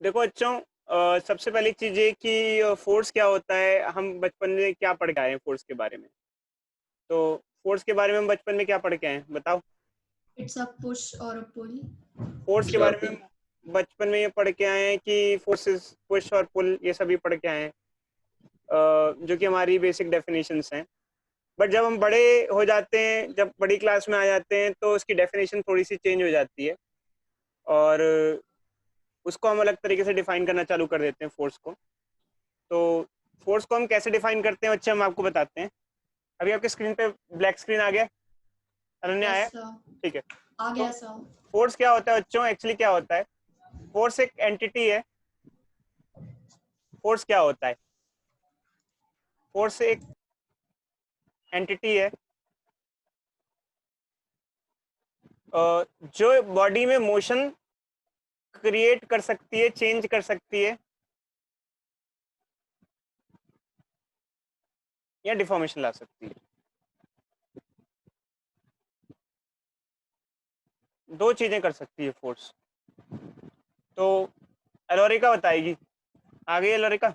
देखो बच्चों, सबसे पहली चीज ये कि फोर्स क्या होता है, हम बचपन में क्या पढ़ के आए हैं फोर्स के बारे में। तो फोर्स के बारे में हम बचपन में क्या पढ़ के आए हैं, बताओ। It's a push or a pull. Force के पुश और बारे में पुल। हम बचपन में ये पढ़ के आए हैं कि फोर्सेस पुश और पुल ये सभी पढ़ के आए हैं, जो कि हमारी बेसिक डेफिनेशंस हैं। बट जब हम बड़े हो जाते हैं, जब बड़ी क्लास में आ जाते हैं, तो उसकी डेफिनेशन थोड़ी सी चेंज हो जाती है और उसको हम अलग तरीके से डिफाइन करना चालू कर देते हैं फोर्स को। तो फोर्स को हम कैसे डिफाइन करते हैं बच्चे, हम आपको बताते हैं। अभी आपके स्क्रीन पे ब्लैक स्क्रीन आ गया, अनन्या आया? Yes, sir. ठीक है। आ तो गया सर. फोर्स क्या होता है बच्चों, एक्चुअली क्या होता है? फोर्स एक एंटिटी है। फोर्स क्या होता है? फोर्स एक एंटिटी है जो बॉडी में मोशन क्रिएट कर सकती है, चेंज कर सकती है या डिफॉर्मेशन ला सकती है। दो चीजें कर सकती है फोर्स। तो एलोरिका बताएगी। आ गई एलोरिका?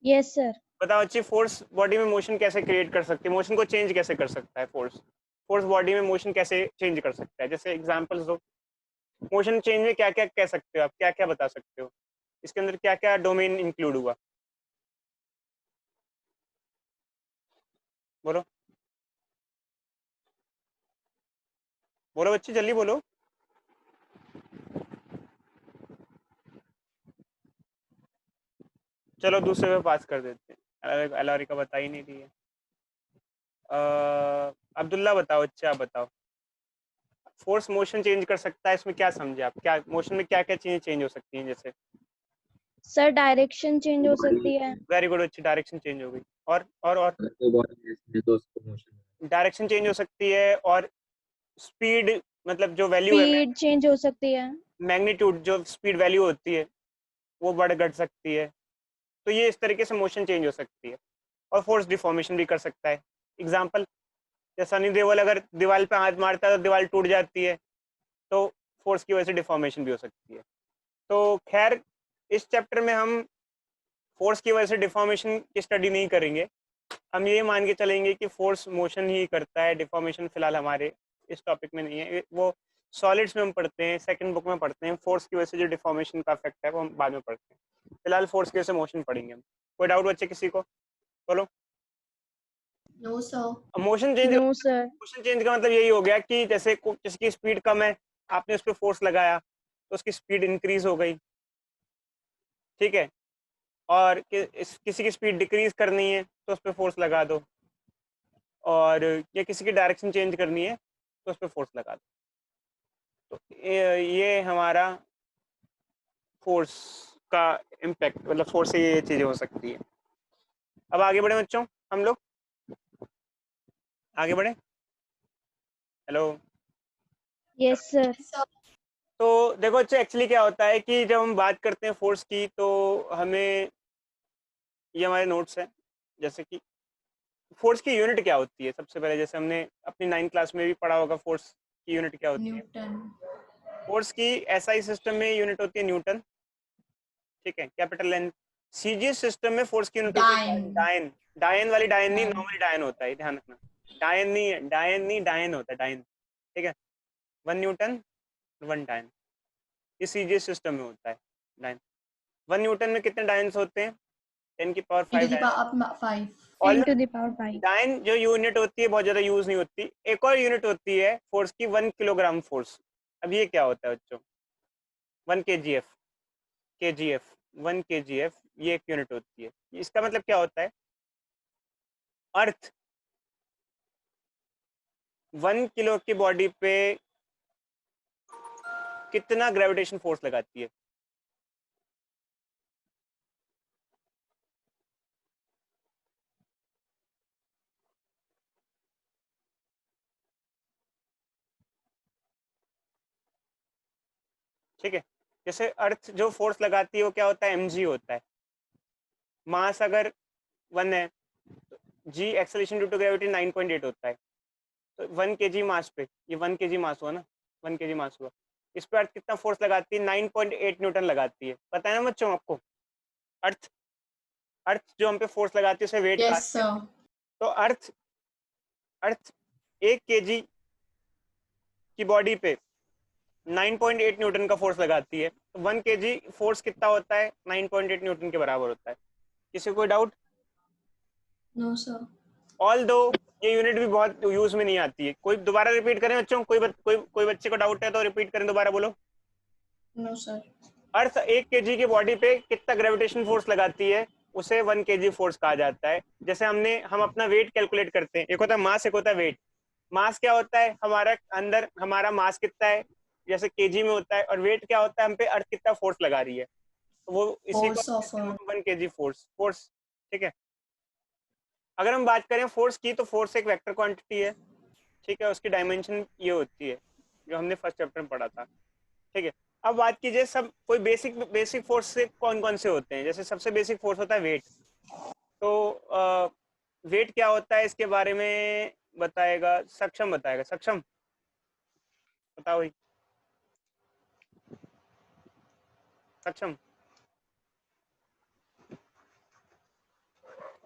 Yes sir. बताओ अच्छी, फोर्स बॉडी में मोशन कैसे क्रिएट कर सकती है, मोशन को चेंज कैसे कर सकता है फोर्स? फोर्स बॉडी में मोशन कैसे चेंज कर सकता है, जैसे एग्जांपल्स दो। मोशन चेंज में क्या क्या कह सकते हो आप, क्या क्या बता सकते हो, इसके अंदर क्या क्या डोमेन इंक्लूड हुआ? बोलो बोलो बच्चे, जल्दी बोलो। चलो दूसरे पे पास कर देते हैं, एलोरिका बता ही नहीं रही है। अब्दुल्ला बताओ, अच्छा आप बताओ। फोर्स मोशन चेंज कर सकता है, इसमें क्या समझे आप, क्या मोशन में क्या क्या चीजें चेंज हो सकती हैं? जैसे सर डायरेक्शन चेंज हो बॉडी सकती है। वेरी गुड, अच्छी, डायरेक्शन चेंज हो गई। और अगर कोई बॉडी है तो उसको मोशन। डायरेक्शन चेंज हो सकती है, और स्पीड, मतलब जो वैल्यू है, स्पीड चेंज हो सकती है। मैग्नीट्यूड, जो स्पीड वैल्यू होती है वो बढ़ घट सकती है। तो ये इस तरीके से मोशन चेंज हो सकती है। और फोर्स डिफॉर्मेशन भी कर सकता है। एग्जाम्पल, जैसे सनी देओल अगर दीवार पे हाथ मारता है तो दीवार टूट जाती है, तो फोर्स की वजह से डिफॉर्मेशन भी हो सकती है। तो खैर, इस चैप्टर में हम फोर्स की वजह से डिफॉर्मेशन की स्टडी नहीं करेंगे। हम ये मान के चलेंगे कि फोर्स मोशन ही करता है, डिफॉर्मेशन फिलहाल हमारे इस टॉपिक में नहीं है। वो सॉलिड्स में हम पढ़ते हैं, सेकंड बुक में पढ़ते हैं, फोर्स की वजह से जो डिफॉर्मेशन का इफेक्ट है वो हम बाद में पढ़ते हैं। फिलहाल फोर्स की वजह से मोशन पढ़ेंगे हम। कोई डाउट बच्चे किसी को? बोलो। No, sir. Motion change, no sir. Motion change का मतलब यही हो गया कि जैसे किसी की स्पीड कम है, आपने उस पर फोर्स लगाया तो उसकी स्पीड इंक्रीज हो गई, ठीक है। और किसी की स्पीड डिक्रीज करनी है तो उस पर फोर्स लगा दो, और या किसी की डायरेक्शन चेंज करनी है तो उस पर फोर्स लगा दो। तो ये हमारा फोर्स का इम्पैक्ट, मतलब फोर्स से ये चीज़ें हो सकती है। अब आगे बढ़े बच्चों, हम लोग आगे बढ़े। हेलो। Yes sir. Sir. तो देखो बच्चों, एक्चुअली क्या होता है कि जब हम बात करते हैं फोर्स की, तो हमें, ये हमारे नोट्स हैं, जैसे कि फोर्स की यूनिट क्या होती है। सबसे पहले, जैसे हमने अपनी 9th क्लास में भी पढ़ा होगा, फोर्स की यूनिट क्या होती है। Newton. फोर्स की एसआई सिस्टम में यूनिट होती है न्यूटन, ठीक है, कैपिटल एन। सीजीएस सिस्टम में फोर्स की यूनिट होती है Dyne. डायन। डायन वाली डायन नहीं, Dyne. नॉर्मली डायन होता है, ध्यान रखना। डायन नहीं है, डायन नहीं, डायन होता है, डायन, ठीक है। 1 न्यूटन 1 डायन, ये सीजीएस सिस्टम में होता है डायन। 1 न्यूटन में कितने डायन्स होते हैं? 10⁵ 10 to the डायन। power up 5. Ten to almost the power 5। Dyne जो यूनिट होती है बहुत ज्यादा यूज नहीं होती। एक और यूनिट होती है फोर्स की, 1 किलोग्राम फोर्स। अब ये क्या होता है बच्चों? 1 kgf, kgf, 1 kgf, ये एक यूनिट होती है। इसका मतलब क्या होता है? अर्थ 1 किलो की बॉडी पे कितना ग्रेविटेशन फोर्स लगाती है? ठीक है, जैसे अर्थ जो फोर्स लगाती है वो क्या होता है? mg होता है। मास अगर 1 है, जी एक्सेलरेशन ड्यू टू ग्रेविटी 9.8 होता है। तो 1 kg मास पे, ये 1 kg मास हुआ ना, 1 kg मास हुआ, इस पे अर्थ कितना फोर्स लगाती है? 9.8 न्यूटन लगाती है। पता है ना बच्चों आपको? अर्थ अर्थ जो हम पे फोर्स लगाती है उसे वेट Yes, कहते हैं। sir. तो अर्थ 1 kg की बॉडी पे 9.8 न्यूटन का फोर्स लगाती है, तो 1 kg फोर्स कितना होता है? 9.8 न्यूटन के बराबर होता है। किसी को कोई डाउट? No, sir. ऑल दो ये यूनिट भी बहुत यूज में नहीं आती है। कोई दोबारा रिपीट करें बच्चों? कोई बच्चे को डाउट है तो रिपीट करें, दोबारा बोलो। No, sir. अर्थ 1 kg की बॉडी पे कितना ग्रेविटेशन फोर्स लगाती है उसे 1 kg फोर्स कहा जाता है। जैसे हम अपना वेट कैलकुलेट करते हैं, एक होता है मास, एक होता है वेट। मास क्या होता है? हमारा अंदर हमारा मास कितना है, जैसे केजी में होता है, और वेट क्या होता है? हम पे अर्थ कितना फोर्स लगा रही है, तो वो इसी को Force of Earth. 1 kg force. ठीक है। अगर हम बात करें फोर्स की, तो फोर्स एक वेक्टर क्वांटिटी है। ठीक है, उसकी डायमेंशन ये होती है जो हमने फर्स्ट चैप्टर में पढ़ा था। ठीक है। अब बात कीजिए सब कोई बेसिक फोर्स से कौन कौन से होते हैं। जैसे सबसे बेसिक फोर्स होता है वेट। तो वेट क्या होता है इसके बारे में बताएगा सक्षम, बताएगा सक्षम, बताओ भाई सक्षम।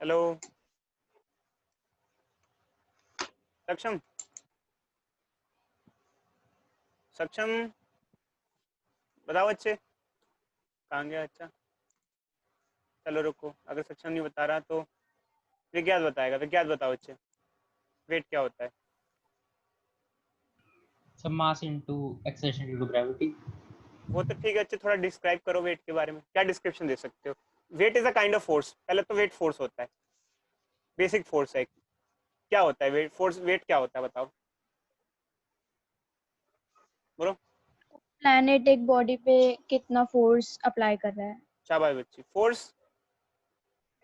हेलो सक्षम, सक्षम बताओ अच्छे, कहाँ गया? अच्छा चलो रुको, अगर सक्षम नहीं बता रहा तो विज्ञान बताएगा। विज्ञान बताओ अच्छे, वेट क्या होता है? Some mass into acceleration due to gravity. वो तो ठीक है, अच्छे थोड़ा डिस्क्राइब करो वेट के बारे में, क्या डिस्क्रिप्शन दे सकते हो? Weight is a kind of force. पहले तो वेट फोर्स होता है, बेसिक फोर्स है। क्या होता है वेट फोर्स? वेट क्या होता है बताओ, बोलो। प्लैनेट एक बॉडी पे कितना फोर्स अप्लाई कर रहा है? शाबाश बच्ची। Force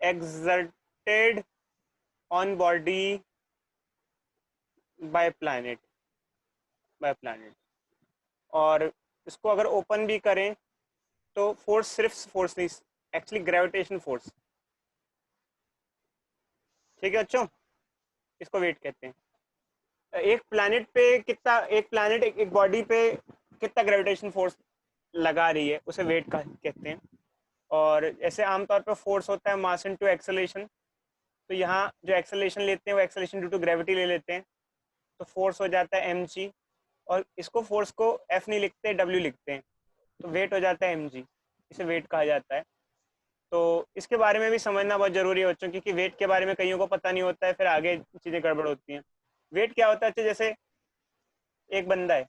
exerted on body by planet, और इसको अगर ओपन भी करें तो फोर्स सिर्फ फोर्स नहीं, एक्चुअली ग्रेविटेशन फोर्स। ठीक है बच्चों, इसको वेट कहते हैं। एक प्लैनेट पे कितना, एक प्लैनेट एक बॉडी पे कितना ग्रेविटेशन फोर्स लगा रही है उसे वेट कहते हैं। और ऐसे आमतौर पर फोर्स होता है मास इनटू एक्सेलरेशन। तो यहाँ जो एक्सेलरेशन लेते हैं वो एक्सेलरेशन ड्यू टू ग्रेविटी ले लेते हैं, तो फोर्स हो जाता है mg। और इसको फोर्स को F नहीं लिखते, W लिखते हैं, तो वेट हो जाता है mg। इसे वेट कहा जाता है। तो इसके बारे में भी समझना बहुत जरूरी है बच्चों, क्योंकि वेट के बारे में कईयों को पता नहीं होता है, फिर आगे चीजें गड़बड़ होती हैं। वेट क्या होता है? जैसे एक बंदा है,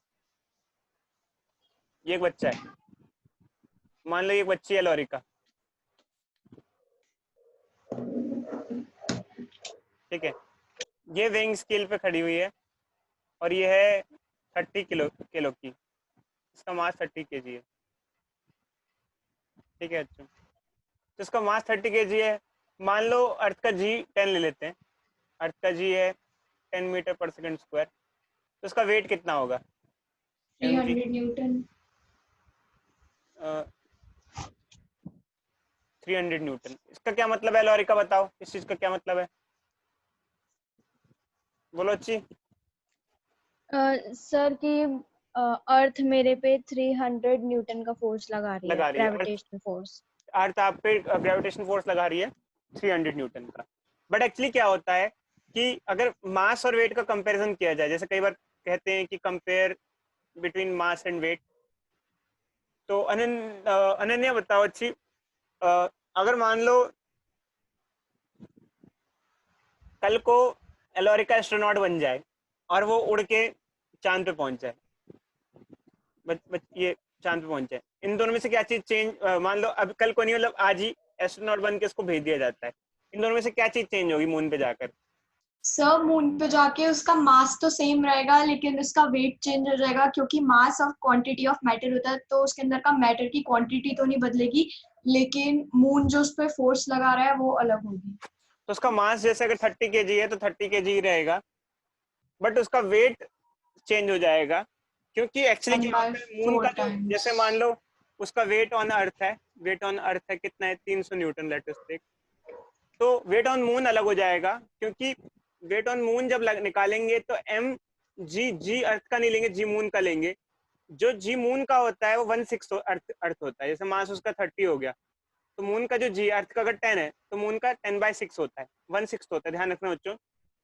ये एक बच्चा है, मान लो एक बच्ची है लॉरिका, ठीक है। ये वेइंग स्केल पे खड़ी हुई है और ये है 30 किलो की, इसका मास 30 kg है। ठीक है बच्चों, तो इसका मास 30 kg है। मान लो अर्थ का जी 10 ले लेते हैं, अर्थ का जी है 10 मीटर पर सेकंड स्क्वायर, तो इसका वेट कितना होगा? 300 Newton. 300 न्यूटन। इसका क्या मतलब है लॉरिका, बताओ इस चीज का क्या मतलब है, बोलो अच्छी। सर कि अर्थ मेरे पे 300 न्यूटन का फोर्स लगा रही है, लगा रही है ग्रेविटेशनल फोर्स। अर्थ आप पे ग्रेविटेशन फोर्स लगा रही है 300 न्यूटन का। बट एक्चुअली क्या होता है कि अगर मास और वेट का कंपैरिजन किया जाए, जैसे कई बार कहते हैं कि compare between mass and weight, तो अनन्या बताओ अच्छी, अगर मान लो कल को एलोरिका एस्ट्रोनॉट बन जाए और वो उड़ के चांद पे पहुंच जाए, ये चांद पे पहुंच जाए, इन दोनों में से क्या चीज चेंज, मान लो अब कल को नहीं, मतलब आज ही एस्ट्रोनॉट बन के उसको भेज दिया जाता है, इन दोनों में से क्या चीज चेंज होगी मून पे जाकर? सर मून पे जाके उसका मास तो सेम रहेगा लेकिन उसका वेट चेंज हो जाएगा, क्योंकि मास और क्वांटिटी ऑफ मैटर होता है, तो उसके अंदर का मैटर की क्वांटिटी तो नहीं बदलेगी, लेकिन मून जो उस पर फोर्स लगा रहा है वो अलग होगी। तो उसका मास जैसे अगर 30 kg है तो 30 kg ही रहेगा, बट उसका वेट चेंज हो जाएगा, क्योंकि एक्चुअली And क्या by होता है मून 4 का जो, times. जैसे मान लो उसका वेट ऑन अर्थ है, वेट ऑन अर्थ है कितना है? 300 न्यूटन लेट अस टेक। तो वेट ऑन मून अलग हो जाएगा, क्योंकि वेट ऑन मून जब निकालेंगे तो m जी अर्थ का नहीं लेंगे, जी मून का लेंगे। जो जी मून का होता है वो 1/6 अर्थ होता है। जैसे मास उसका 30 हो गया, तो मून का जो जी, अर्थ का अगर 10 है तो मून का 10/6 होता है, 1/6 होता है। ध्यान रखना बच्चों,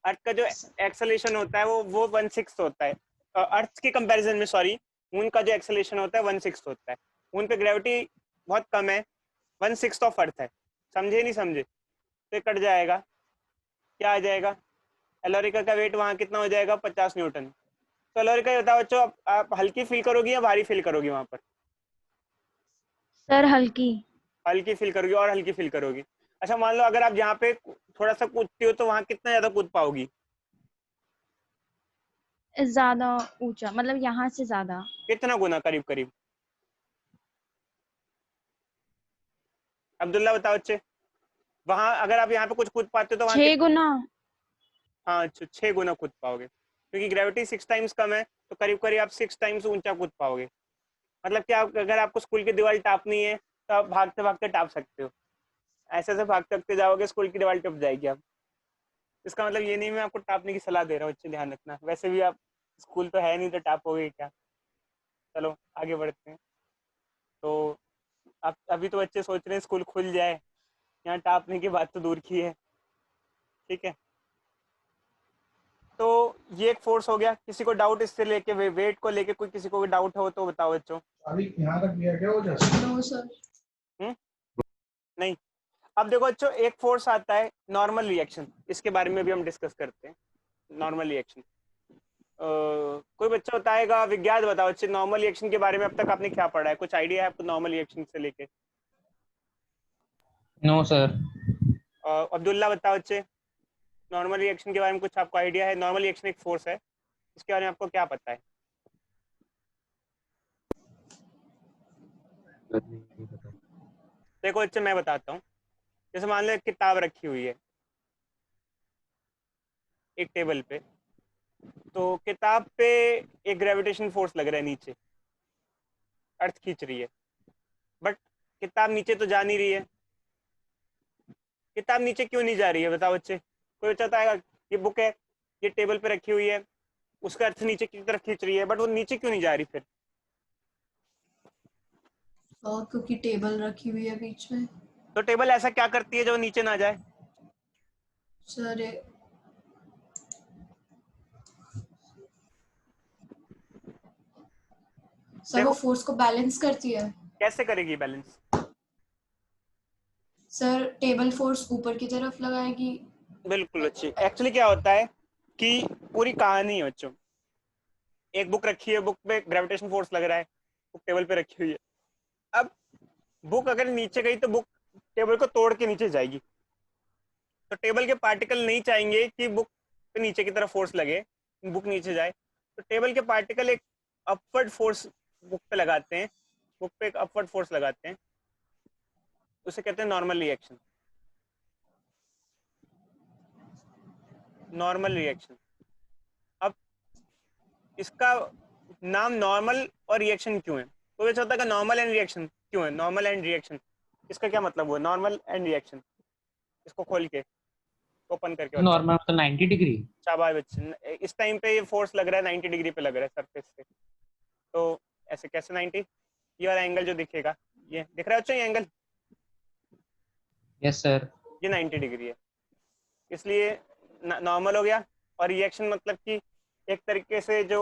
अर्थ का जो एक्सेलेरेशन होता है वो 1/6 होता है। अर्थ के कंपैरिजन में, सॉरी, मून का जो एक्सेलेरेशन होता है 1/6 होता है। मून पे ग्रेविटी बहुत कम है, 1/6 ऑफ अर्थ है। समझे नहीं समझे? तो ये कट जाएगा, क्या आ जाएगा? एलोरिका का वेट वहाँ कितना हो जाएगा? 50 न्यूटन। तो एलोरिका बताओ बच्चों, आप हल्की फील करोगी या भारी फील करोगी वहाँ पर? सर हल्की। हल्की फील करोगी और हल्की फील करोगी। अच्छा, मान लो अगर आप यहाँ पे थोड़ा सा कूदती हो तो वहां कितना ज्यादा कूद पाओगी? ज्यादा ऊंचा, मतलब यहाँ से ज्यादा। कितना गुना? करीब करीब। अब्दुल्ला बताओ बच्चे, वहां अगर आप यहाँ पे कुछ कूद पाते हो तो वहां 6 गुना। हाँ, 6 गुना कूद पाओगे, क्योंकि ग्रेविटी 6 टाइम्स कम है, तो करीब करीब आप 6 टाइम्स ऊंचा कूद पाओगे। मतलब क्या, अगर आपको स्कूल की दीवार टापनी है तो आप भागते भागते टाप सकते हो। ऐसे ऐसे भागते भागते जाओगे, स्कूल की दीवार टप जाएगी आप। इसका मतलब ये नहीं मैं आपको टापने की सलाह दे रहा हूँ बच्चे, ध्यान रखना। वैसे भी आप, स्कूल तो है नहीं तो टापोगे क्या। चलो आगे बढ़ते हैं। तो अब अभी तो बच्चे सोच रहे हैं स्कूल खुल जाए, यहाँ टापने की बात तो दूर की है। ठीक है, तो ये एक फोर्स हो गया। किसी को डाउट इससे लेके, वेट को लेके कोई किसी को डाउट हो तो बताओ बच्चों। अभी यहाँ रख दिया क्या हो जाए? No sir. नहीं। अब देखो बच्चों, एक फोर्स आता है नॉर्मल रिएक्शन, इसके बारे में भी हम डिस्कस करते हैं। नॉर्मल रिएक्शन, कोई बच्चा बताएगा? विज्ञान बताओ बच्चे, नॉर्मल रिएक्शन के बारे में अब तक आपने क्या पढ़ा है? कुछ आइडिया है आपको नॉर्मल रिएक्शन से लेके? No sir. अब्दुल्ला बताओ बच्चे, नॉर्मल रिएक्शन के बारे में कुछ आपको आइडिया है? नॉर्मल रिएक्शन एक फोर्स है, इसके बारे में आपको क्या पता है? नहीं पता। देखो बच्चे, मैं बताता हूँ। जैसे मान लो एक किताब रखी हुई है एक टेबल पे, तो किताब पे एक ग्रेविटेशन फोर्स लग रहा है नीचे, अर्थ खींच रही है, बट किताब नीचे तो जा नहीं रही है। किताब नीचे क्यों नहीं जा रही है बताओ बच्चे? कोई बच्चा बताएगा? ये बुक है, ये टेबल पे रखी हुई है, उसका अर्थ नीचे की तरफ खींच रही है, बट वो नीचे क्यों नहीं जा रही फिर? और क्योंकि टेबल रखी हुई है बीच में। तो टेबल ऐसा क्या करती है जो नीचे ना जाए? सर सर वो देखो फोर्स को बैलेंस करती है। कैसे करेगी बैलेंस? सर टेबल फोर्स ऊपर की तरफ लगाएगी। बिल्कुल बच्चे, एक्चुअली क्या होता है कि पूरी कहानी है बच्चों। एक बुक रखी है, बुक पे ग्रेविटेशन फोर्स लग रहा है, बुक टेबल पे रखी हुई है। अब बुक अगर नीचे गई तो बुक टेबल को तोड़ के नीचे जाएगी, तो टेबल के पार्टिकल नहीं चाहेंगे कि बुक पे नीचे की तरफ फोर्स लगे, बुक नीचे जाए। तो टेबल के पार्टिकल एक अपवर्ड फोर्स बुक पे लगाते हैं, बुक पे एक अपवर्ड फोर्स लगाते हैं, उसे कहते हैं नॉर्मल रिएक्शन। Normal reaction. अब इसका नाम नॉर्मल और रिएक्शन क्यों है? तो ये होता है कि नॉर्मल एंड रिएक्शन क्यों है? नॉर्मल एंड रिएक्शन, इसका क्या मतलब हुआ नॉर्मल एंड रिएक्शन? इसको खोल के, ओपन करके बताओ। नॉर्मल तो 90 डिग्री। शाबाश बच्चे, इस टाइम पे ये फोर्स लग रहा है 90 डिग्री पे लग रहा है सरफेस से। तो ऐसे कैसे 90? ये वाला एंगल जो दिखेगा, ये दिख रहा है बच्चों, ये एंगल, यस सर। ये 90 डिग्री है, इसलिए नॉर्मल हो गया। और रिएक्शन मतलब कि एक तरीके से जो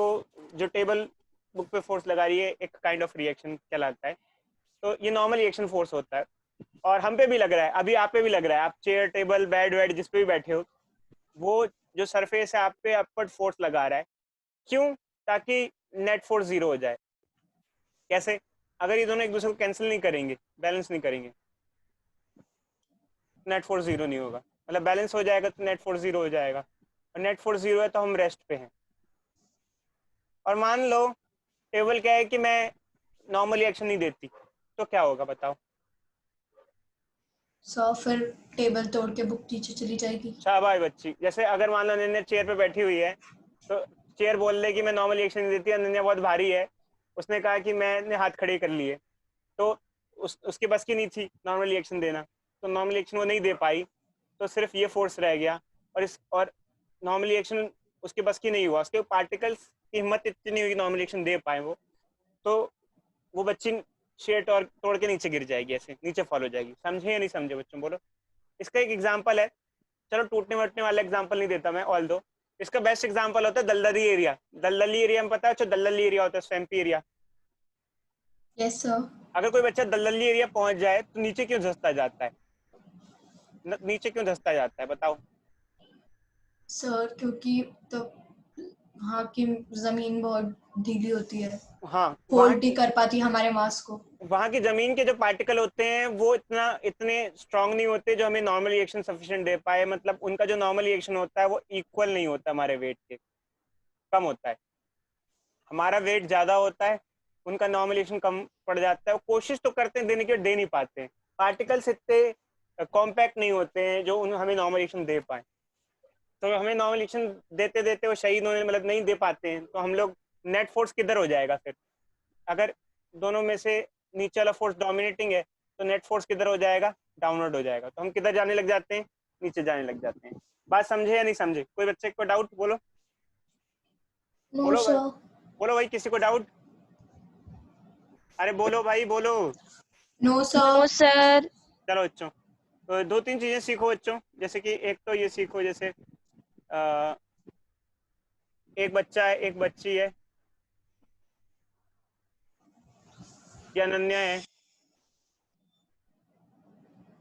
जो टेबल बुक पे फोर्स लगा रही है, एक काइंड ऑफ रिएक्शन कहलाता है। तो ये नॉर्मल रिएक्शन फोर्स होता है। और हम पे भी लग रहा है, अभी आप पे भी लग रहा है, आप चेयर टेबल बेड वेड जिस पे भी बैठे हो, वो जो सरफेस है आप पे अपवर्ड फोर्स लगा रहा है। क्यों? ताकि नेट फोर्स जीरो हो जाए। कैसे? अगर ये दोनों एक दूसरे को कैंसिल नहीं करेंगे, बैलेंस नहीं करेंगे, नेट फोर्स जीरो नहीं होगा। मतलब बैलेंस हो जाएगा तो नेट फोर्स जीरो हो जाएगा, और नेट फोर्स जीरो है तो हम रेस्ट पे हैं। और मान लो टेबल क्या है कि मैं नॉर्मल रिएक्शन नहीं देती, तो क्या होगा बताओ? सर फिर टेबल तोड़ के बुक नीचे चली जाएगी। शाबाश बच्ची। जैसे अगर मान लो अनन्या चेयर पे बैठी हुई है, तो चेयर बोल रही कि मैं नॉर्मल रिएक्शन नहीं देती, अनन्या बहुत भारी है, उसने कहा कि मैंने हाथ खड़े कर लिए, तो उसके बस की नहीं थी नॉर्मल रिएक्शन देना, तो नॉर्मल रिएक्शन वो नहीं दे पाई, तो सिर्फ ये फोर्स रह गया। और नॉर्मल रिएक्शन उसके बस की नहीं हुआ, उसके पार्टिकल्स की हिम्मत इतनी नहीं हुई कि नॉर्मल रिएक्शन दे पाए वो, तो वो बच्ची शेयर और तोड़ के नीचे गिर जाएगी, ऐसे नीचे फॉल हो जाएगी। समझे या नहीं समझे बच्चों, बोलो। इसका एक एग्जाम्पल है, चलो टूटने वटने वाला एग्जाम्पल नहीं देता मैं, ऑल दो इसका बेस्ट एग्जाम्पल होता है दलदली एरिया। दलदली एरिया में पता है, दलदली एरिया होता है स्वैम्पी एरिया। Yes sir. अगर कोई बच्चा दलदली एरिया पहुंच जाए तो नीचे क्यों धंसता जाता है? नीचे क्यों धंसता जाता है बताओ? सर क्योंकि तो वहाँ की जमीन बहुत ढीली होती है, हाँ, होल्ड नहीं कर पाती हमारे मास को। वहाँ की जमीन के जो पार्टिकल होते हैं वो इतने स्ट्रांग नहीं होते जो हमें नॉर्मल रिएक्शन सफिशिएंट दे पाए। मतलब उनका जो नॉर्मल रिएक्शन होता है वो इक्वल नहीं होता हमारे वेट के, कम होता है। हमारा वेट ज्यादा होता है, उनका नॉर्मल रिएक्शन कम पड़ जाता है। वो कोशिश तो करते हैं देने की, दे नहीं पाते हैं। पार्टिकल्स इतने कॉम्पैक्ट नहीं होते हैं जो हमें नॉर्मल रिएक्शन दे पाए। तो हमें नॉर्मल रिएक्शन देते देते वो शहीद होने, मतलब नहीं दे पाते हैं, तो हम लोग नेट फोर्स किधर हो जाएगा फिर? अगर दोनों में से नीचे वाला फोर्स डोमिनेटिंग है तो नेट फोर्स किधर हो जाएगा? डाउनवर्ड हो जाएगा। तो हम किधर जाने लग जाते हैं? नीचे जाने लग जाते हैं। बात समझे या नहीं समझे? कोई बच्चे को डाउट? बोलो नो बोलो भाई, सर। बोलो भाई, किसी को डाउट? अरे बोलो भाई बोलो। No no sir. सर। चलो बच्चों, तो दो तीन चीजें सीखो बच्चों। जैसे कि एक तो ये सीखो, जैसे एक बच्चा है, एक बच्ची है, ये अनन्या है,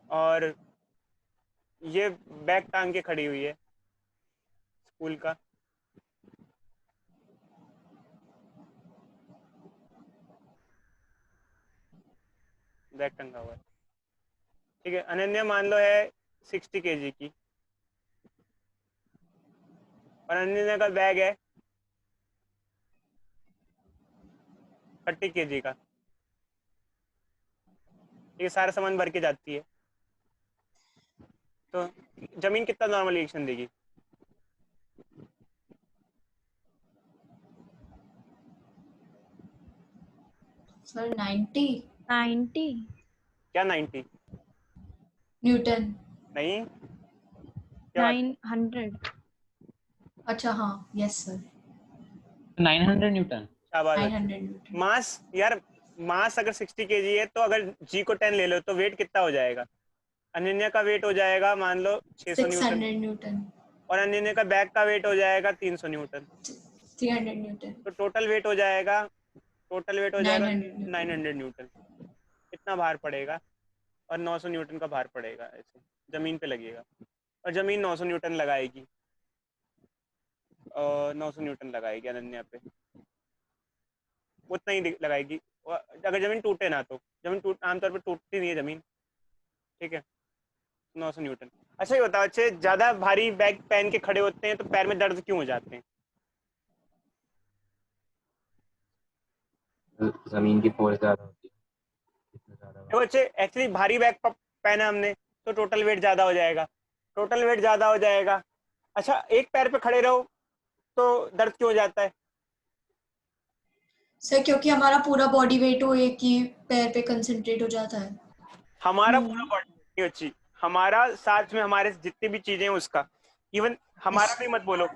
और ये बैग टांग के खड़ी हुई है स्कूल का। बैग टंगा हुआ है, ठीक है। अनन्या मान लो है 60 kg की, और अनन्या का बैग है 30 kg का। ये सारा सामान भर के जाती है, तो जमीन कितना नॉर्मल रिएक्शन देगी? सर 90 90 क्या 90? न्यूटन। नहीं, क्या बात? 900। अच्छा हाँ, यस सर। 900 न्यूटन। क्या बात है? 900 न्यूटन। मास यार, मास अगर 60 kg है तो अगर जी को 10 ले लो तो वेट कितना हो जाएगा? अनन्या का वेट हो जाएगा मान लो 600 न्यूटन, 600 न्यूटन। और अनन्या का बैग का वेट हो जाएगा 300 न्यूटन। 300 न्यूटन। तो टोटल वेट हो जाएगा 900 न्यूटन। 900 न्यूटन। इतना भार पड़ेगा, और 900 न्यूटन का भार पड़ेगा ऐसे जमीन पे लगेगा। और जमीन 900 न्यूटन लगाएगी, और 900 न्यूटन लगाएगी अनन्या पे, उतना ही लगाएगी। और अगर जमीन टूटे ना, तो जमीन आमतौर पर टूटती नहीं है जमीन, ठीक है। 900 न्यूटन। अच्छा ये बताओ, अच्छे ज्यादा भारी बैग पहन के खड़े होते हैं तो पैर में दर्द क्यों हो जाते हैं? जमीन की फोर्स ज्यादा होती है, इतना ज्यादा देखो बच्चे, एक्चुअली भारी बैग पहना हमने तो टोटल वेट ज्यादा हो जाएगा, टोटल वेट ज्यादा हो जाएगा। अच्छा, एक पैर पे खड़े रहो तो दर्द क्यों हो जाता है? सर क्योंकि हमारा पूरा बॉडी वेट हो एक ही पैर पे कंसंट्रेट हो जाता है। हमारा पूरा बॉडी नहीं अच्छी, हमारा साथ में हमारे जितनी भी चीजें हैं उसका, इवन हमारा भी मत बोलो,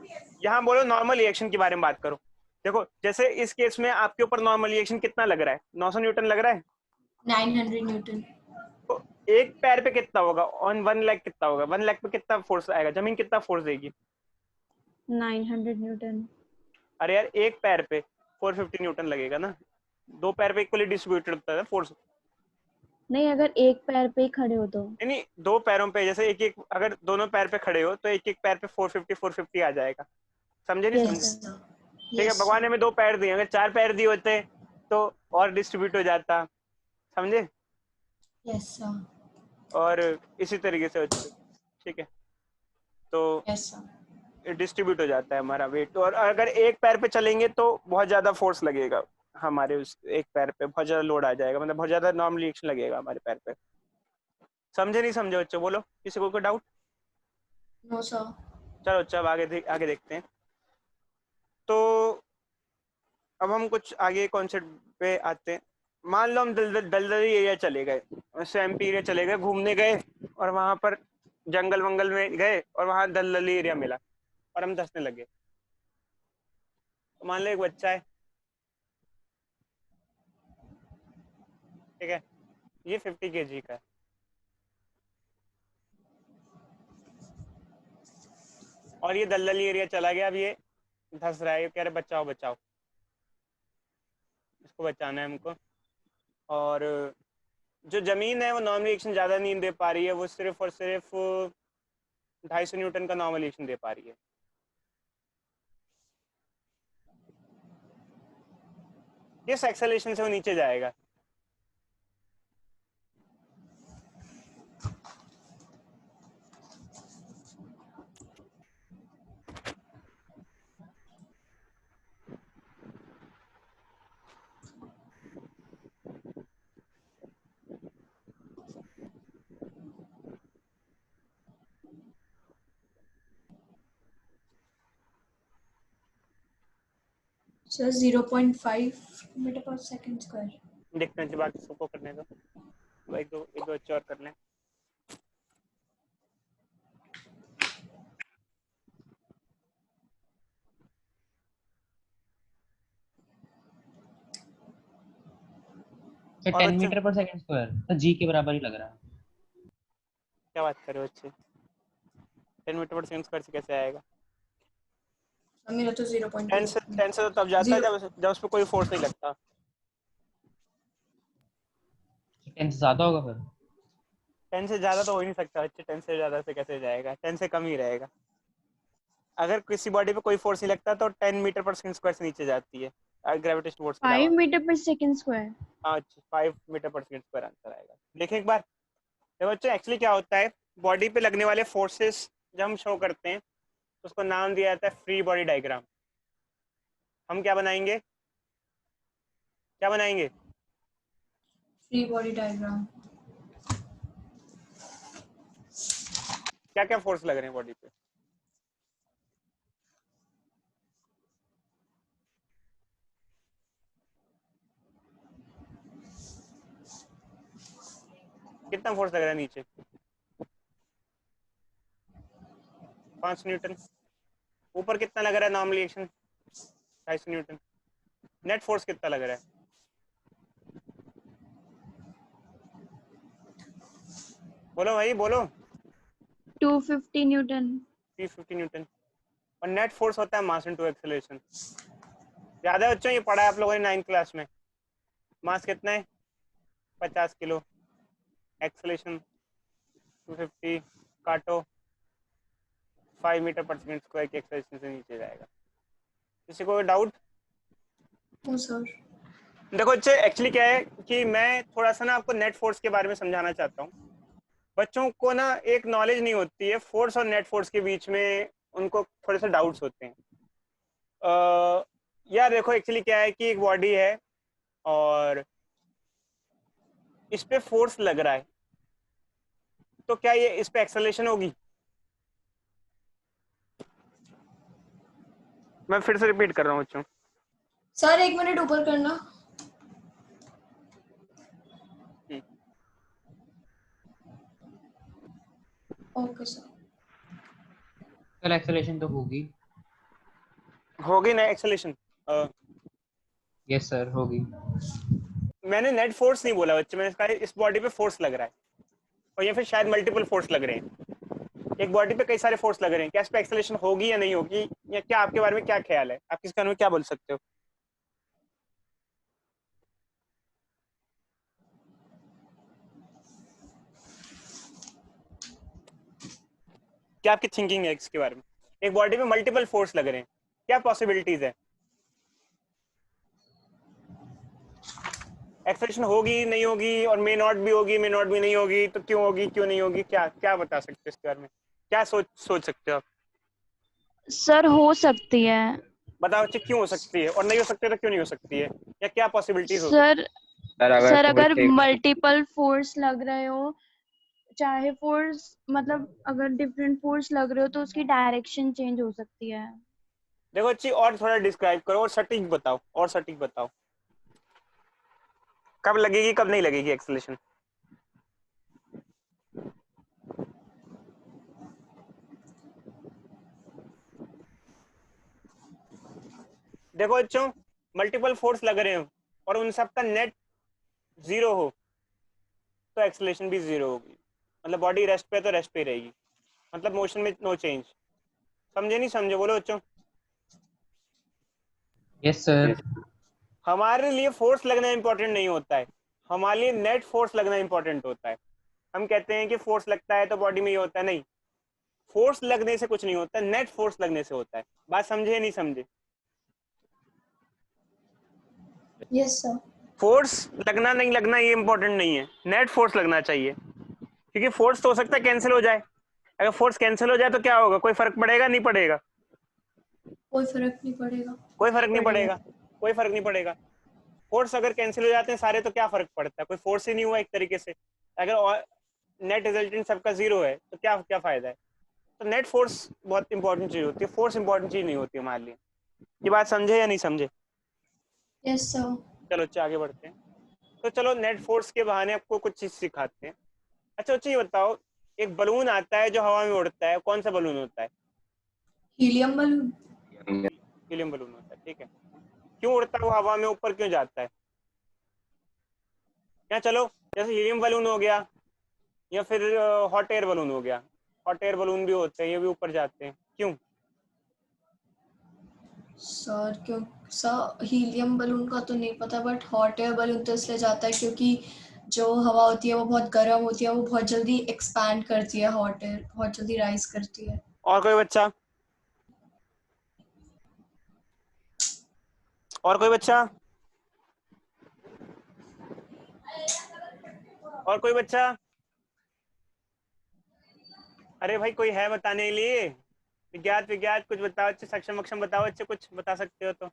यहाँ बोलो नॉर्मल रिएक्शन के बारे में बात करो। देखो जैसे इस केस में आपके ऊपर नॉर्मल रिएक्शन कितना लग रहा है? 900 न्यूटन लग रहा है। 900 न्यूटन। तो एक पैर पे कितना होगा? ऑन 1 लाख कितना होगा? 1 लाख पे कितना फोर्स आएगा? जमीन कितना फोर्स देगी? 900 न्यूटन। अरे यार, एक पैर पे 450 न्यूटन लगेगा ना। दो पैर पे इक्वली डिस्ट्रीब्यूटेड होता है फोर्स। नहीं, अगर एक पैर पे ही खड़े हो तो। नहीं, दो पैरों पे, जैसे एक एक, अगर दोनों पैर पे खड़े हो तो एक एक पैर पे 450 आ जाएगा। समझे नहीं यस समझे? Yes sir. सर। ठीक है, यस भगवान ने हमें 2 पैर दिए, अगर 4 पैर दिए होते तो और डिस्ट्रीब्यूट हो जाता। समझे? Yes sir. और इसी तरीके से होते, ठीक है, तो यस सर। डिस्ट्रीब्यूट हो जाता है हमारा वेट। और अगर एक पैर पे चलेंगे तो बहुत ज्यादा फोर्स लगेगा हमारे उस एक पैर पे, बहुत ज्यादा लोड आ जाएगा, मतलब बहुत ज्यादा नॉर्मल रिएक्शन लगेगा हमारे पैर पे। समझे नहीं समझे बच्चों? बोलो, किसी को कोई डाउट? No sir. चलो अच्छा, अब आगे देखते हैं। तो अब हम कुछ आगे कॉन्सेप्ट पे आते हैं। मान लो हम दलदली एरिया चले गए, स्वैम्पी एरिया चले गए, घूमने गए, और वहां पर जंगल वंगल में गए और वहां दलदली एरिया मिला और हम धंसने लगे। तो मान लो एक बच्चा है, ठीक है, ये 50 kg का है। और ये दलदली एरिया चला गया, अब ये धंस रहा है, ये कह रहे बचाओ बचाओ, इसको बचाना है हमको। और जो जमीन है वो नॉर्मल रिएक्शन ज़्यादा नहीं दे पा रही है, वो सिर्फ और सिर्फ 250 न्यूटन का नॉर्मल रिएक्शन दे पा रही है। किस एक्सेलरेशन से वो नीचे जाएगा? सर 0.5 मीटर पर सेकंड स्क्वायर। देखते हैं, बाकी सबको करने दो, एक दो अच्छे और कर लें। तो और 10 बच्चों, मीटर पर सेकंड स्क्वायर तो जी के बराबर ही लग रहा है। क्या बात कर रहे हो बच्चे, 10 मीटर पर सेकंड स्क्वायर से कैसे आएगा? मेरा तो 10 से 10 से तो तब जाता है जब उस पर कोई फोर्स नहीं लगता। 10 से ज्यादा होगा फिर। 10 से ज़्यादा तो हो ही नहीं सकता बच्चे, 10 से ज़्यादा से कैसे जाएगा, 10 से कम ही रहेगा। अगर किसी बॉडी पे कोई फोर्स नहीं लगता तो 10 मीटर पर सेकंड स्क्वायर से नीचे जाती है, ग्रेविटेशनल फोर्स के अलावा। 5 मीटर पर सेकंड स्क्वायर। हाँ, 5 मीटर पर सेकंड स्क्वायर आंसर आएगा। देखें एक बार, देखो बच्चों एक्चुअली क्या होता है, बॉडी पे लगने वाले फोर्सेस जब हम शो करते हैं तो उसको नाम दिया जाता है फ्री बॉडी डायग्राम। हम क्या बनाएंगे, क्या बनाएंगे? Free body diagram. क्या क्या फोर्स लग रहे हैं बॉडी पे? कितना फोर्स लग रहा है नीचे? 5 न्यूटन। ऊपर कितना लग रहा है normal reaction? 250 Newton. Net force कितना लग रहा है? बोलो भाई बोलो। 250 न्यूटन। 350 न्यूटन। और नेट फोर्स होता है मास इनटू एक्सेलरेशन। याद है बच्चों, ये पढ़ा है आप लोगों ने 9th क्लास में। मास कितना है? 50 किलो। एक्सेलरेशन 250, काटो 5 मीटर पर सेकंड स्क्वायर की एक्सेलरेशन से नीचे जाएगा। किसी को डाउट? ओ सर। देखो बच्चे एक्चुअली क्या है कि मैं थोड़ा सा ना आपको नेट फोर्स के बारे में समझाना चाहता हूँ। बच्चों को ना एक नॉलेज नहीं होती है फोर्स और नेट फोर्स के बीच में, उनको थोड़े से डाउट्स होते हैं। यार देखो एक्चुअली क्या है कि एक बॉडी है और इस पे फोर्स लग रहा है, तो क्या ये इस पे एक्सेलरेशन होगी? मैं फिर से रिपीट कर रहा हूँ बच्चों। सर 1 मिनट ऊपर करना। Okay sir. कल एक्सेलरेशन तो होगी। होगी ना एक्सेलरेशन? यस सर होगी। मैंने नेट फोर्स नहीं बोला बच्चे, मैंने कहा इस बॉडी पे फोर्स लग रहा है, और या फिर शायद मल्टीपल फोर्स लग रहे हैं। एक बॉडी पे कई सारे फोर्स लग रहे हैं, क्या इस पे एक्सेलरेशन होगी या नहीं होगी, या क्या आपके बारे में क्या ख्याल है, आप किस बारे में क्या बोल सकते हो? क्या आपकी थिंकिंग है इसके बारे में? एक बॉडी में मल्टीपल फोर्स लग रहे हैं, क्या पॉसिबिलिटीज है? एक्सेलरेशन होगी नहीं होगी, और मे नॉट भी होगी, मे नॉट भी नहीं होगी, तो क्यों होगी क्यों नहीं होगी, क्या क्या बता सकते हो इसके बारे में? क्या सोच सकते हो आप? सर हो सकती है। बताओ बच्चे, क्यों हो सकती है, और नहीं हो सकती तो क्यों नहीं हो सकती है, या क्या पॉसिबिलिटीज हो सकती सर सर अगर सर अगर फोर्स एक मल्टीपल फोर्स लग रहे हो, चाहे फोर्स मतलब अगर डिफरेंट फोर्स लग रहे हो तो उसकी डायरेक्शन चेंज हो सकती है। है? देखो अच्छी, और थोड़ा डिस्क्राइब करो और सटीक बताओ, और सटीक बताओ, कब लगेगी कब नहीं लगेगी एक्सेलरेशन? देखो बच्चों, मल्टीपल फोर्स लग रहे हो और उन सब का नेट 0 हो, तो एक्सेलरेशन भी 0 होगी, मतलब बॉडी रेस्ट पे तो रेस्ट पे रहेगी, मतलब मोशन में नो चेंज। समझे नहीं समझे, बोलो बच्चों। Yes sir. हमारे लिए फोर्स लगना इंपॉर्टेंट नहीं होता है, हमारे लिए नेट फोर्स लगना इंपॉर्टेंट होता है। हम कहते हैं कि फोर्स लगता है तो बॉडी में ये होता है, नहीं, फोर्स लगने से कुछ नहीं होता, नेट फोर्स लगने से होता है। बात समझे नहीं समझे? Yes sir. फोर्स लगना नहीं लगना ये इंपॉर्टेंट नहीं है, नेट फोर्स लगना चाहिए, क्योंकि फोर्स तो हो सकता है कैंसिल हो जाए। अगर फोर्स कैंसिल हो जाए तो क्या होगा, कोई फर्क पड़ेगा नहीं पड़ेगा? कोई फर्क नहीं पड़ेगा। कोई फर्क नहीं पड़ेगा, कोई फर्क नहीं पड़ेगा। फोर्स अगर कैंसिल हो जाते हैं सारे तो क्या फर्क पड़ता है, कोई फोर्स ही नहीं हुआ एक तरीके से। अगर नेट रिजल्टेंट सबका 0 है तो क्या क्या फायदा है? तो नेट फोर्स बहुत इंपॉर्टेंट चीज होती है, फोर्स इंपॉर्टेंट चीज नहीं होती हमारे लिए। ये बात समझे या नहीं समझे? Yes sir. चलो अच्छा आगे बढ़ते हैं। तो चलो नेट फोर्स के बहाने आपको कुछ चीज सिखाते हैं। अच्छा ये बताओ, एक बलून आता है जो हवा में उड़ता है, कौन सा बलून होता है? Helium balloon. हीलियम बलून होता है, ठीक है। क्यों उड़ता है वो, हवा में ऊपर क्यों जाता है? या चलो जैसे हीलियम बलून हो गया, या फिर हॉट एयर बलून हो गया। हॉट एयर बलून भी होते हैं, ये भी ऊपर जाते हैं, क्यों? सर क्यों सर, हीलियम बलून का तो नहीं पता, बट हॉट एयर बलून तो इसलिए जाता है क्योंकि जो हवा होती है वो बहुत गर्म होती है, वो बहुत जल्दी एक्सपैंड करती है, हॉट एयर बहुत जल्दी राइज करती है। और कोई बच्चा? और कोई बच्चा? और कोई बच्चा? अरे भाई कोई है बताने के लिए? विज्ञात विज्ञात कुछ बताओ, अच्छे सक्षम वक्षम बताओ, अच्छे कुछ बता सकते हो तो।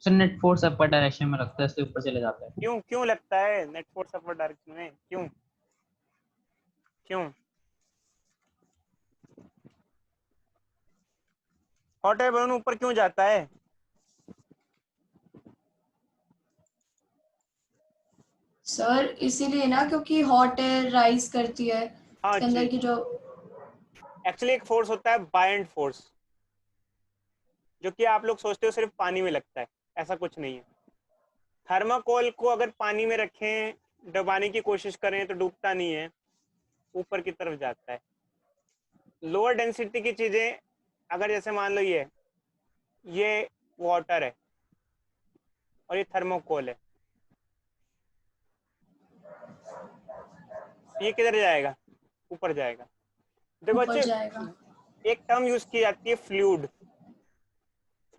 Sir net force upper direction में लगता है इसलिए ऊपर चले जाता है। क्यों क्यों लगता है नेट फोर्स अपर डायरेक्शन में, क्यों क्यों? हॉट एयर बलून ऊपर क्यों जाता है? सर इसीलिए ना, क्योंकि हॉट एयर राइज करती है, हाँ इसके अंदर जी, की जो एक्चुअली एक फोर्स होता है बायंड फोर्स, जो कि आप लोग सोचते हो सिर्फ पानी में लगता है, ऐसा कुछ नहीं है। थर्माकोल को अगर पानी में रखें, डुबाने की कोशिश करें तो डूबता नहीं है, ऊपर की तरफ जाता है। लोअर डेंसिटी की चीजें, अगर जैसे मान लो ये वाटर है और ये थर्मोकोल है, ये किधर जाएगा? ऊपर जाएगा। देखो ऊपर अच्छे, जाएगा। एक टर्म यूज की जाती है फ्लूइड।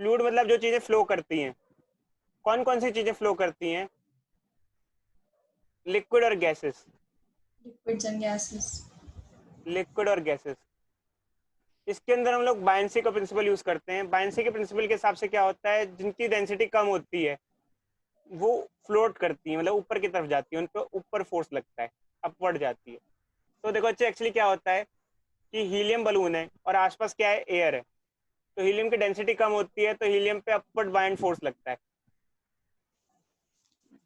फ्लूइड मतलब जो चीजें फ्लो करती हैं। कौन कौन सी चीजें फ्लो करती हैं? लिक्विड और gases. Liquids and gases. Liquid और गैसेस, इसके अंदर हम लोग बायंसी का प्रिंसिपल यूज करते हैं। बायंसी के प्रिंसिपल के हिसाब से क्या होता है, जिनकी डेंसिटी कम होती है वो फ्लोट करती है, मतलब ऊपर की तरफ जाती है, उन पर ऊपर फोर्स लगता है, अपवर्ड जाती है। तो देखो अच्छे, एक्चुअली क्या होता है कि हीलियम बलून है और आसपास क्या है, एयर है। तो हीलियम की डेंसिटी कम होती है तो हीलियम पे अपवर्ड बायंड फोर्स लगता है,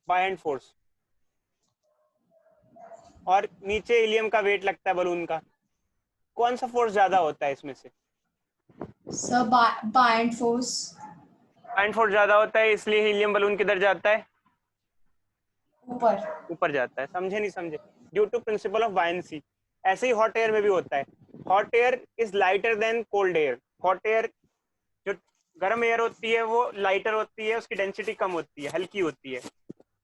बायंड फोर्स। और नीचे हीलियम का वेट लगता है बलून का। कौन सा फोर्स ज्यादा होता है इसमें से? Sir buoyant force. Buoyant force ज्यादा होता है, इसलिए हीलियम बलून किधर जाता है? ऊपर। ऊपर जाता है। समझे नहीं समझे? Due to principle of buoyancy. ऐसे ही हॉट एयर में भी होता है। Hot air is lighter than cold air. Hot air, जो गर्म एयर होती है वो लाइटर होती है, उसकी डेंसिटी कम होती है, हल्की होती है।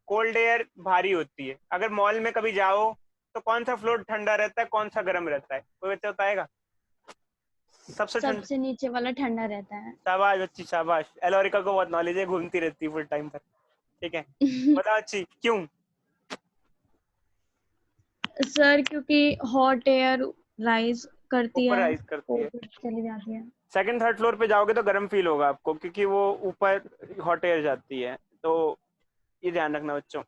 कोल्ड एयर भारी होती है। अगर मॉल में कभी जाओ तो कौन सा फ्लोर ठंडा रहता है, कौन सा गर्म रहता है, कोई बच्चा बताएगा? सबसे ठंडा। सबसे नीचे वाला ठंडा रहता है। शाबाश बच्ची शाबाश, एलोरिका को बहुत नॉलेज है, घूमती रहती है फुल टाइम पर। ठीक है, बताओ अच्छी, क्यों? सर क्योंकि हॉट एयर राइज करती ऊपर है, राइज करती है। ऊपर चली जाती है। सेकंड थर्ड फ्लोर पे जाओगे तो गर्म फील होगा आपको, क्योंकि वो ऊपर हॉट एयर जाती है। तो ये ध्यान रखना बच्चों।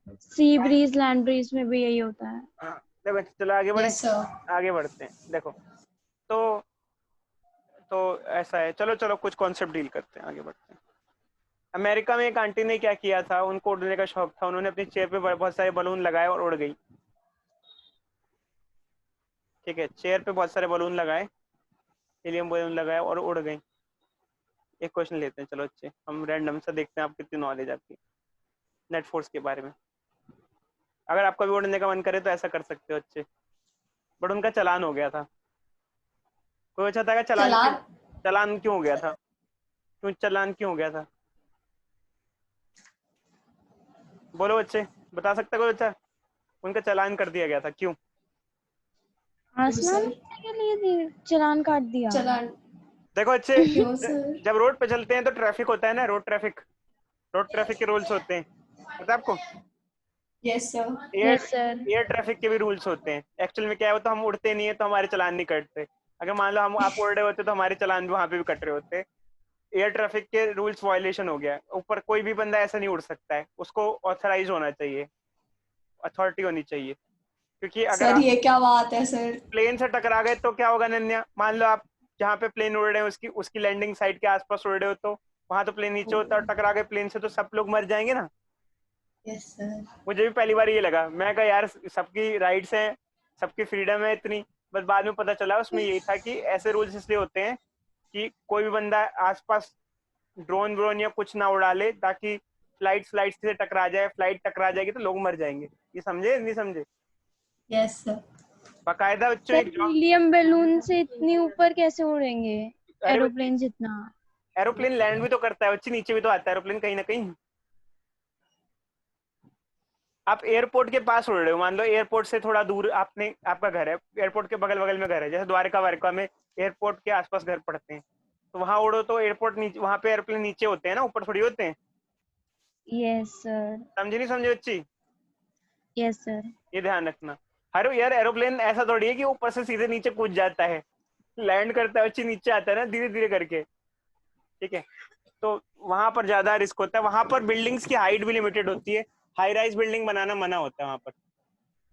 सी ब्रीज लैंड ब्रीज में भी यही होता है। हाँ, देखो चलो आगे बढ़े, यस सर। आगे बढ़ते हैं। देखो तो ऐसा है, चलो चलो कुछ कॉन्सेप्ट डील करते हैं, आगे बढ़ते हैं। अमेरिका में एक आंटी ने क्या किया था, उनको उड़ने का शौक था, उन्होंने अपनी चेयर पे बहुत सारे बलून लगाए और उड़ गई। ठीक है, चेयर पे बहुत सारे बलून लगाए, हीलियम बलून लगाए और उड़ गई। एक क्वेश्चन लेते हैं, चलो अच्छे, हम रैंडम सा देखते हैं आप कितनी नॉलेज आपकी नेट फोर्स के बारे में। अगर आपका भी उड़ने का मन करे तो ऐसा कर सकते हो अच्छे, बट उनका चालान हो गया था। कोई अच्छा था चलान चालान क्यों हो गया था? क्यों चालान क्यों हो गया था? बोलो बच्चे, बता सकता कोई बच्चा? उनका चालान कर दिया गया था, क्यों? आसमान सर उड़ने के लिए चालान काट दिया। चलान देखो बच्चे, क्यों सर? जब रोड पे चलते हैं तो ट्रैफिक होता है ना, रोड ट्रैफिक के रूल्स होते हैं, पता है आपको? Yes sir. Air yes sir. Air traffic के भी रूल्स होते हैं। एक्चुअल में क्या है, तो हम उड़ते नहीं है तो हमारे चालान नहीं कटते। अगर मान लो हम आप उड़ रहे होते तो हमारे चालान भी वहां पे भी कट रहे होते। एयर ट्रैफिक के रूल्स वायलेशन हो गया है। ऊपर कोई भी बंदा ऐसा नहीं उड़ सकता है, उसको ऑथराइज होना चाहिए, अथॉरिटी होनी चाहिए। क्योंकि अगर सर आप ये क्या बात है सर? प्लेन से टकरा गए तो क्या होगा नन्या? मान लो आप जहाँ पे प्लेन उड़ रहे हैं उसकी उसकी लैंडिंग साइट के आसपास उड़ रहे हो, तो वहां तो प्लेन नीचे होता है, और टकरा गए प्लेन से तो सब लोग मर जाएंगे ना। Yes sir. मुझे भी पहली बार ये लगा, मैं कहा यार सबकी राइट्स हैं, सबकी फ्रीडम है इतनी, बस बाद में पता चला उसमें यही था कि ऐसे रूल्स इसलिए होते हैं कि कोई भी बंदा आसपास ड्रोन व्रोन या कुछ ना उड़ा ले, ताकि फ्लाइट से टकरा जाए, फ्लाइट टकरा जाएगी तो लोग मर जाएंगे। ये समझे नहीं समझे? Yes sir. बाकायदा बच्चों सर एक जॉब। हीलियम बैलून से इतनी ऊपर कैसे उड़ेंगे? अरे एरोप्लेन जितना। एरोप्लेन लैंड भी तो करता है बच्ची, नीचे भी तो आता है एरोप्लेन कहीं ना कहीं। आप एयरपोर्ट के पास उड़ रहे हो, मान लो एयरपोर्ट से थोड़ा दूर आपने आपका घर है, एयरपोर्ट के बगल बगल में घर है, जैसे द्वारका वारका में एयरपोर्ट के आसपास घर पड़ते हैं, तो वहां उड़ो तो एयरपोर्ट नीचे, वहां पे एयरप्लेन नीचे होते हैं ना, ऊपर थोड़ी होते हैं। Yes sir. समझे नहीं समझे बच्ची? Yes sir. ये ध्यान रखना। हर यार एरोप्लेन ऐसा थोड़ी है कि ऊपर से सीधे नीचे कूद जाता है, लैंड करता है बच्ची नीचे आता है ना धीरे धीरे करके, ठीक है? तो वहां पर ज्यादा रिस्क होता है, वहां पर बिल्डिंग्स की हाइट भी लिमिटेड होती है, हाई राइज बिल्डिंग बनाना मना होता है वहां पर,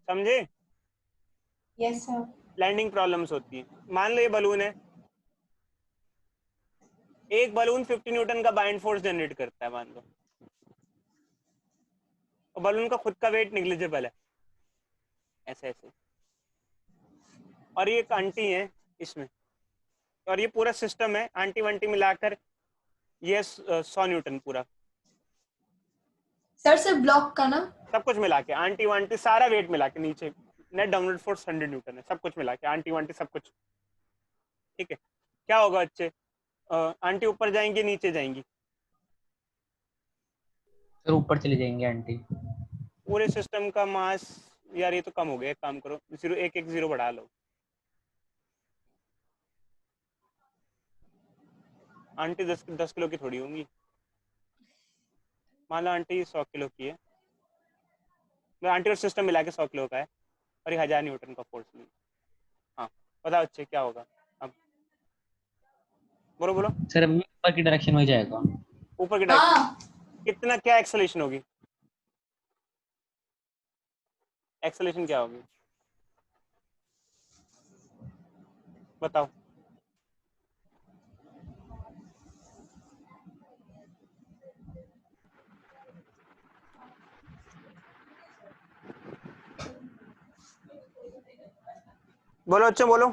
समझे? Yes sir. लैंडिंग प्रॉब्लम्स होती है। मान लो ये बलून है, एक बलून 50 न्यूटन का बाइंड फोर्स जनरेट करता है मान लो, और बलून का खुद का वेट निग्लिजिबल है, ऐसे ऐसे, और ये एक आंटी है इसमें, और ये पूरा सिस्टम है आंटी वंटी मिलाकर, ये 100 न्यूटन पूरा, सर से ब्लॉक का ना? सब कुछ मिला के आंटी वांटी सारा वेट मिला के, नीचे नेट डाउनलोड फोर्स 100 न्यूटन है, सब कुछ मिला के आंटी वांटी सब कुछ, ठीक है? क्या होगा बच्चे? आंटी ऊपर जाएंगी नीचे जाएंगी? सर ऊपर चले जाएंगे आंटी। पूरे सिस्टम का मास, यार ये तो कम हो गया, एक काम करो, 0 बढ़ा लो, आंटी 10 किलो की थोड़ी होंगी, मान लो आंटी 100 किलो की है, तो आंटी और सिस्टम मिला के 100 किलो का है, और ये 1000 न्यूटन का फोर्स भी। हाँ बताओ बच्चे क्या होगा अब? बोलो बोलो। सर अभी ऊपर की डायरेक्शन में ही जाएगा। ऊपर की डायरेक्शन हाँ कितना, क्या एक्सेलेरेशन होगी? एक्सेलेरेशन क्या होगी बताओ? बोलो बच्चों बोलो।